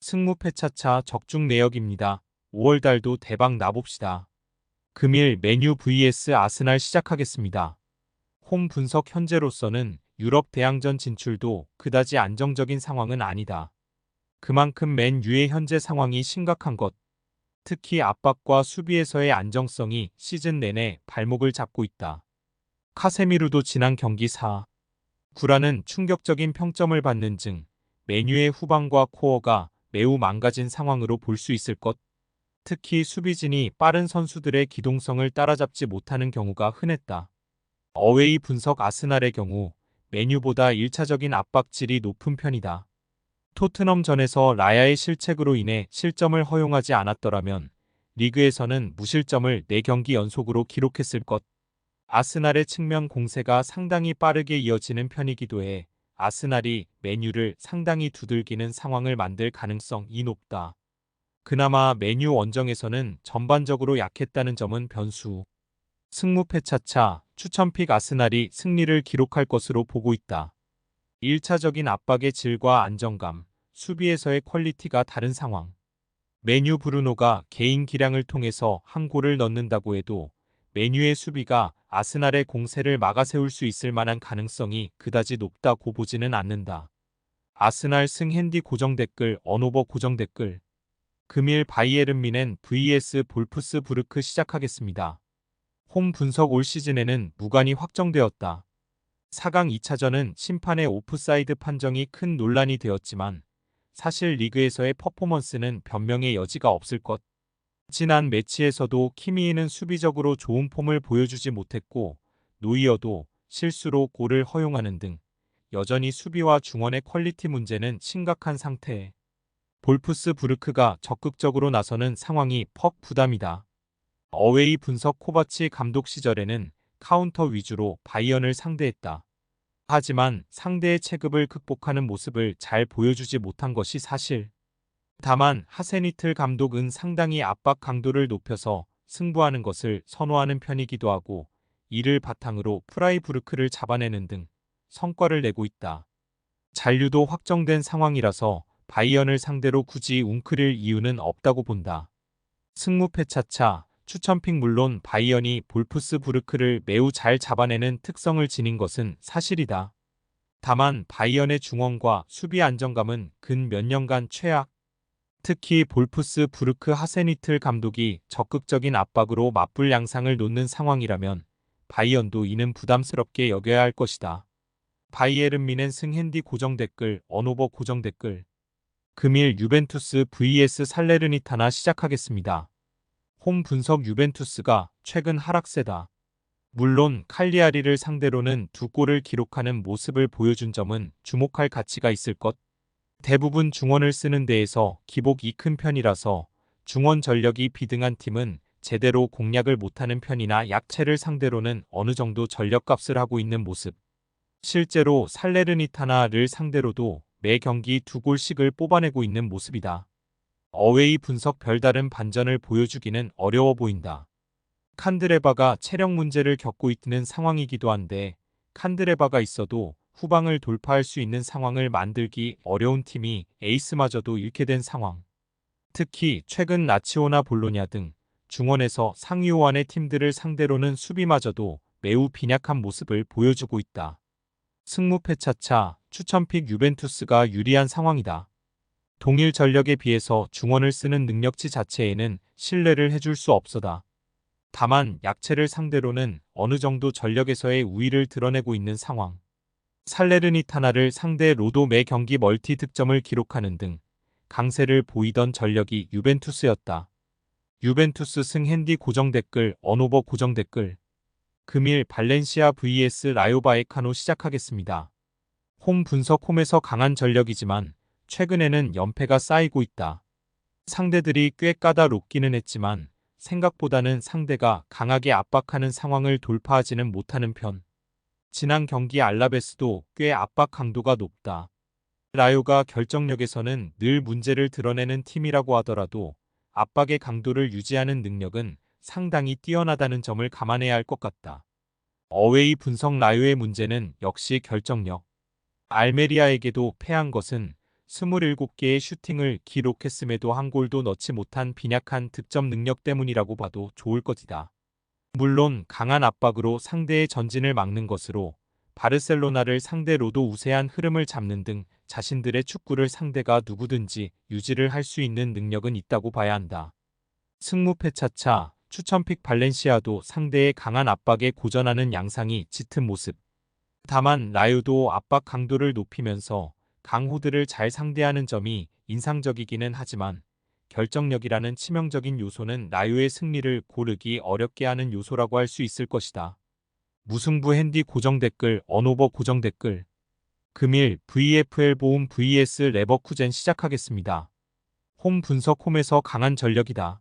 승무패차차 적중 내역입니다. 5월달도 대박 나봅시다. 금일 맨유 vs 아스날 시작하겠습니다. 홈 분석 현재로서는 유럽 대항전 진출도 그다지 안정적인 상황은 아니다. 그만큼 맨유의 현재 상황이 심각한 것. 특히 압박과 수비에서의 안정성이 시즌 내내 발목을 잡고 있다. 카세미루도 지난 경기 4-9라는 충격적인 평점을 받는 등 맨유의 후방과 코어가 매우 망가진 상황으로 볼 수 있을 것. 특히 수비진이 빠른 선수들의 기동성을 따라잡지 못하는 경우가 흔했다. 어웨이 분석 아스날의 경우 맨유보다 1차적인 압박질이 높은 편이다. 토트넘전에서 라야의 실책으로 인해 실점을 허용하지 않았더라면 리그에서는 무실점을 4경기 연속으로 기록했을 것. 아스날의 측면 공세가 상당히 빠르게 이어지는 편이기도 해 아스날이 맨유를 상당히 두들기는 상황을 만들 가능성이 높다. 그나마 맨유 원정에서는 전반적으로 약했다는 점은 변수. 승무패차차 추천픽 아스날이 승리를 기록할 것으로 보고 있다. 1차적인 압박의 질과 안정감, 수비에서의 퀄리티가 다른 상황. 맨유 브루노가 개인 기량을 통해서 한 골을 넣는다고 해도 맨유의 수비가 아스날의 공세를 막아세울 수 있을 만한 가능성이 그다지 높다고 보지는 않는다. 아스날 승 핸디 고정 댓글 언오버 고정 댓글. 금일 바이에른 뮌헨 vs 볼프스부르크 시작하겠습니다. 홈 분석 올 시즌에는 무관이 확정되었다. 4강 2차전은 심판의 오프사이드 판정이 큰 논란이 되었지만 사실 리그에서의 퍼포먼스는 변명의 여지가 없을 것. 지난 매치에서도 키미히는 수비적으로 좋은 폼을 보여주지 못했고 노이어도 실수로 골을 허용하는 등 여전히 수비와 중원의 퀄리티 문제는 심각한 상태에 볼프스부르크가 적극적으로 나서는 상황이 퍽 부담이다. 어웨이 분석 코바치 감독 시절에는 카운터 위주로 바이언을 상대했다. 하지만 상대의 체급을 극복하는 모습을 잘 보여주지 못한 것이 사실. 다만 하세니틀 감독은 상당히 압박 강도를 높여서 승부하는 것을 선호하는 편이기도 하고 이를 바탕으로 프라이부르크를 잡아내는 등 성과를 내고 있다. 잔류도 확정된 상황이라서 바이언을 상대로 굳이 웅크릴 이유는 없다고 본다. 승무패차차 추천픽 물론 바이언이 볼프스부르크를 매우 잘 잡아내는 특성을 지닌 것은 사실이다. 다만 바이언의 중원과 수비 안정감은 근 몇 년간 최악. 특히 볼프스부르크 하세니틀 감독이 적극적인 압박으로 맞불 양상을 놓는 상황이라면 바이언도 이는 부담스럽게 여겨야 할 것이다. 바이에른 뮌헨 승 핸디 고정 댓글 언오버 고정 댓글. 금일 유벤투스 vs 살레르니타나 시작하겠습니다. 홈 분석 유벤투스가 최근 하락세다. 물론 칼리아리를 상대로는 2골을 기록하는 모습을 보여준 점은 주목할 가치가 있을 것. 대부분 중원을 쓰는 데에서 기복이 큰 편이라서 중원 전력이 비등한 팀은 제대로 공략을 못하는 편이나 약체를 상대로는 어느 정도 전력값을 하고 있는 모습. 실제로 살레르니타나를 상대로도 매 경기 2골씩을 뽑아내고 있는 모습이다. 어웨이 분석 별다른 반전을 보여주기는 어려워 보인다. 칸드레바가 체력 문제를 겪고 있는 상황이기도 한데 칸드레바가 있어도 후방을 돌파할 수 있는 상황을 만들기 어려운 팀이 에이스마저도 잃게 된 상황. 특히 최근 나치오나 볼로냐 등 중원에서 상위 호환의 팀들을 상대로는 수비마저도 매우 빈약한 모습을 보여주고 있다. 승무패차차 추천픽 유벤투스가 유리한 상황이다. 동일 전력에 비해서 중원을 쓰는 능력치 자체에는 신뢰를 해줄 수 없어다. 다만 약체를 상대로는 어느 정도 전력에서의 우위를 드러내고 있는 상황. 살레르니타나를 상대 로도 매 경기 멀티 득점을 기록하는 등 강세를 보이던 전력이 유벤투스였다. 유벤투스 승 핸디 고정 댓글 언오버 고정 댓글. 금일 발렌시아 vs 라요 바에카노 시작하겠습니다. 홈 분석 홈에서 강한 전력이지만 최근에는 연패가 쌓이고 있다. 상대들이 꽤 까다롭기는 했지만 생각보다는 상대가 강하게 압박하는 상황을 돌파하지는 못하는 편. 지난 경기 알라베스도 꽤 압박 강도가 높다. 라요가 결정력에서는 늘 문제를 드러내는 팀이라고 하더라도 압박의 강도를 유지하는 능력은 상당히 뛰어나다는 점을 감안해야 할 것 같다. 어웨이 분석 라요의 문제는 역시 결정력. 알메리아에게도 패한 것은 27개의 슈팅을 기록했음에도 한 골도 넣지 못한 빈약한 득점 능력 때문이라고 봐도 좋을 것이다. 물론 강한 압박으로 상대의 전진을 막는 것으로 바르셀로나를 상대로도 우세한 흐름을 잡는 등 자신들의 축구를 상대가 누구든지 유지를 할 수 있는 능력은 있다고 봐야 한다. 승무패 차차 추천픽 발렌시아도 상대의 강한 압박에 고전하는 양상이 짙은 모습. 다만 라유도 압박 강도를 높이면서 강호들을 잘 상대하는 점이 인상적이기는 하지만 결정력이라는 치명적인 요소는 라유의 승리를 고르기 어렵게 하는 요소라고 할 수 있을 것이다. 무승부 핸디 고정 댓글 언오버 고정 댓글 금일 VFL 보움 vs 레버쿠젠 시작하겠습니다. 홈 분석 홈에서 강한 전력이다.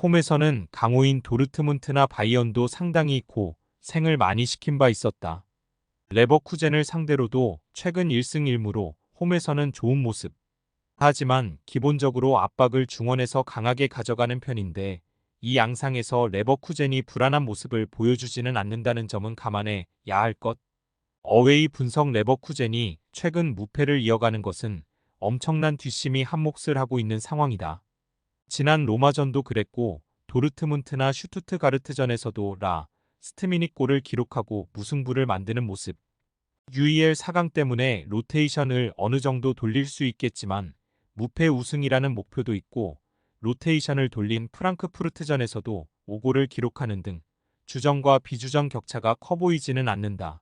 홈에서는 강호인 도르트문트나 바이언도 상당히 고생을 많이 시킨 바 있었다. 레버쿠젠을 상대로도 최근 1승 1무로 홈에서는 좋은 모습. 하지만 기본적으로 압박을 중원에서 강하게 가져가는 편인데 이 양상에서 레버쿠젠이 불안한 모습을 보여주지는 않는다는 점은 감안해야 할 것. 어웨이 분석 레버쿠젠이 최근 무패를 이어가는 것은 엄청난 뒷심이 한몫을 하고 있는 상황이다. 지난 로마전도 그랬고 도르트문트나 슈투트가르트전에서도 스트미니 골을 기록하고 무승부를 만드는 모습. UEL 4강 때문에 로테이션을 어느 정도 돌릴 수 있겠지만 무패 우승이라는 목표도 있고 로테이션을 돌린 프랑크푸르트전에서도 5골을 기록하는 등 주전과 비주전 격차가 커 보이지는 않는다.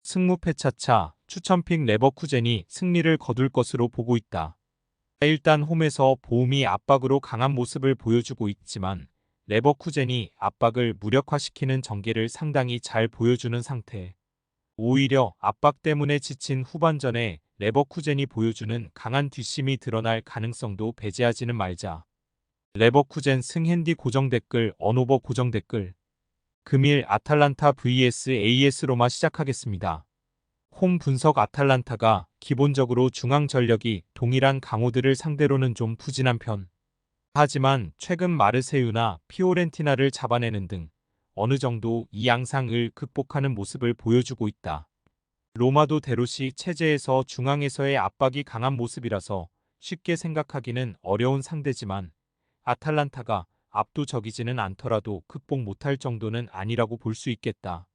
승무패 차차 추천픽 레버쿠젠이 승리를 거둘 것으로 보고 있다. 일단 홈에서 보움이 압박으로 강한 모습을 보여주고 있지만 레버쿠젠이 압박을 무력화시키는 전개를 상당히 잘 보여주는 상태. 오히려 압박 때문에 지친 후반전에 레버쿠젠이 보여주는 강한 뒷심이 드러날 가능성도 배제하지는 말자. 레버쿠젠 승 핸디 고정 댓글 언오버 고정 댓글 금일 아탈란타 vs AS 로마 시작하겠습니다. 홈 분석 아탈란타가 기본적으로 중앙 전력이 동일한 강호들을 상대로는 좀 부진한 편. 하지만 최근 마르세유나 피오렌티나를 잡아내는 등 어느 정도 이 양상을 극복하는 모습을 보여주고 있다. 로마도 데로시 체제에서 중앙에서의 압박이 강한 모습이라서 쉽게 생각하기는 어려운 상대지만 아탈란타가 압도적이지는 않더라도 극복 못할 정도는 아니라고 볼 수 있겠다.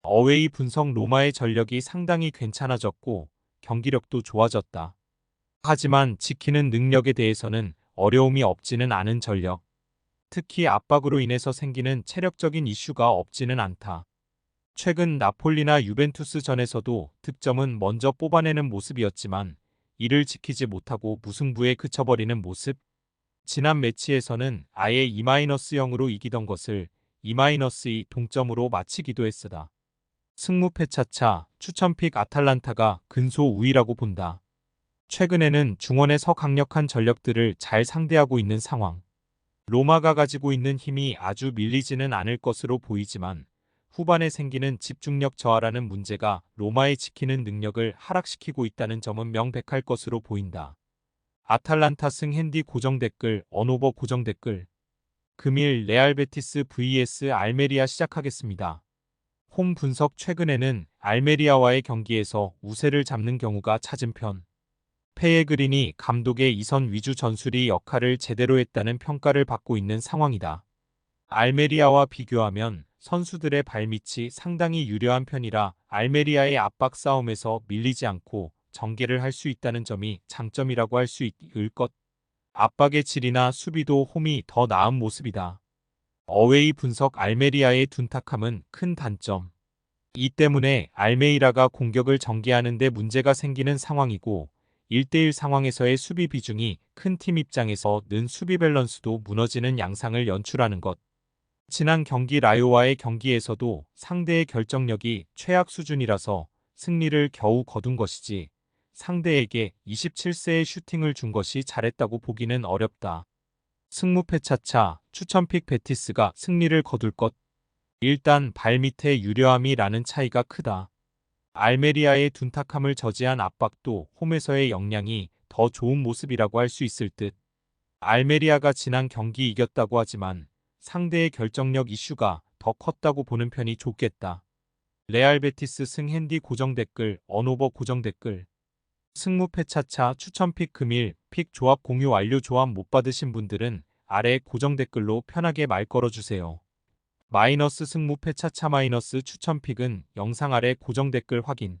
어웨이 분석 로마의 전력이 상당히 괜찮아졌고 경기력도 좋아졌다. 하지만 지키는 능력에 대해서는 어려움이 없지는 않은 전력. 특히 압박으로 인해서 생기는 체력적인 이슈가 없지는 않다. 최근 나폴리나 유벤투스 전에서도 득점은 먼저 뽑아내는 모습이었지만 이를 지키지 못하고 무승부에 그쳐버리는 모습. 지난 매치에서는 아예 2-0으로 이기던 것을 2-2 동점으로 마치기도 했으다. 승무패 차차 추천픽 아탈란타가 근소 우위라고 본다. 최근에는 중원에서 강력한 전력들을 잘 상대하고 있는 상황. 로마가 가지고 있는 힘이 아주 밀리지는 않을 것으로 보이지만 후반에 생기는 집중력 저하라는 문제가 로마의 지키는 능력을 하락시키고 있다는 점은 명백할 것으로 보인다. 아탈란타 승 핸디 고정 댓글 언오버 고정 댓글 금일 레알 베티스 vs 알메리아 시작하겠습니다. 홈 분석 최근에는 알메리아와의 경기에서 우세를 잡는 경우가 잦은 편. 페예그리니 감독의 이선 위주 전술이 역할을 제대로 했다는 평가를 받고 있는 상황이다. 알메리아와 비교하면 선수들의 발밑이 상당히 유려한 편이라 알메리아의 압박 싸움에서 밀리지 않고 전개를 할 수 있다는 점이 장점이라고 할 수 있을 것. 압박의 질이나 수비도 홈이 더 나은 모습이다. 어웨이 분석 알메리아의 둔탁함은 큰 단점. 이 때문에 알메이라가 공격을 전개하는 데 문제가 생기는 상황이고 1대1 상황에서의 수비 비중이 큰 팀 입장에서 는 수비 밸런스도 무너지는 양상을 연출하는 것. 지난 경기 라요와의 경기에서도 상대의 결정력이 최악 수준이라서 승리를 겨우 거둔 것이지 상대에게 27세의 슈팅을 준 것이 잘했다고 보기는 어렵다. 승무패 차차 추천픽 베티스가 승리를 거둘 것. 일단 발밑의 유려함이라는 차이가 크다. 알메리아의 둔탁함을 저지한 압박도 홈에서의 역량이 더 좋은 모습이라고 할 수 있을 듯. 알메리아가 지난 경기 이겼다고 하지만 상대의 결정력 이슈가 더 컸다고 보는 편이 좋겠다. 레알 베티스 승 핸디 고정 댓글 언오버 고정 댓글 승무패 차차 추천픽 금일 픽 조합 공유 완료. 조합 못 받으신 분들은 아래 고정 댓글로 편하게 말 걸어주세요. 마이너스 승무패 차차 마이너스 추천픽은 영상 아래 고정 댓글 확인.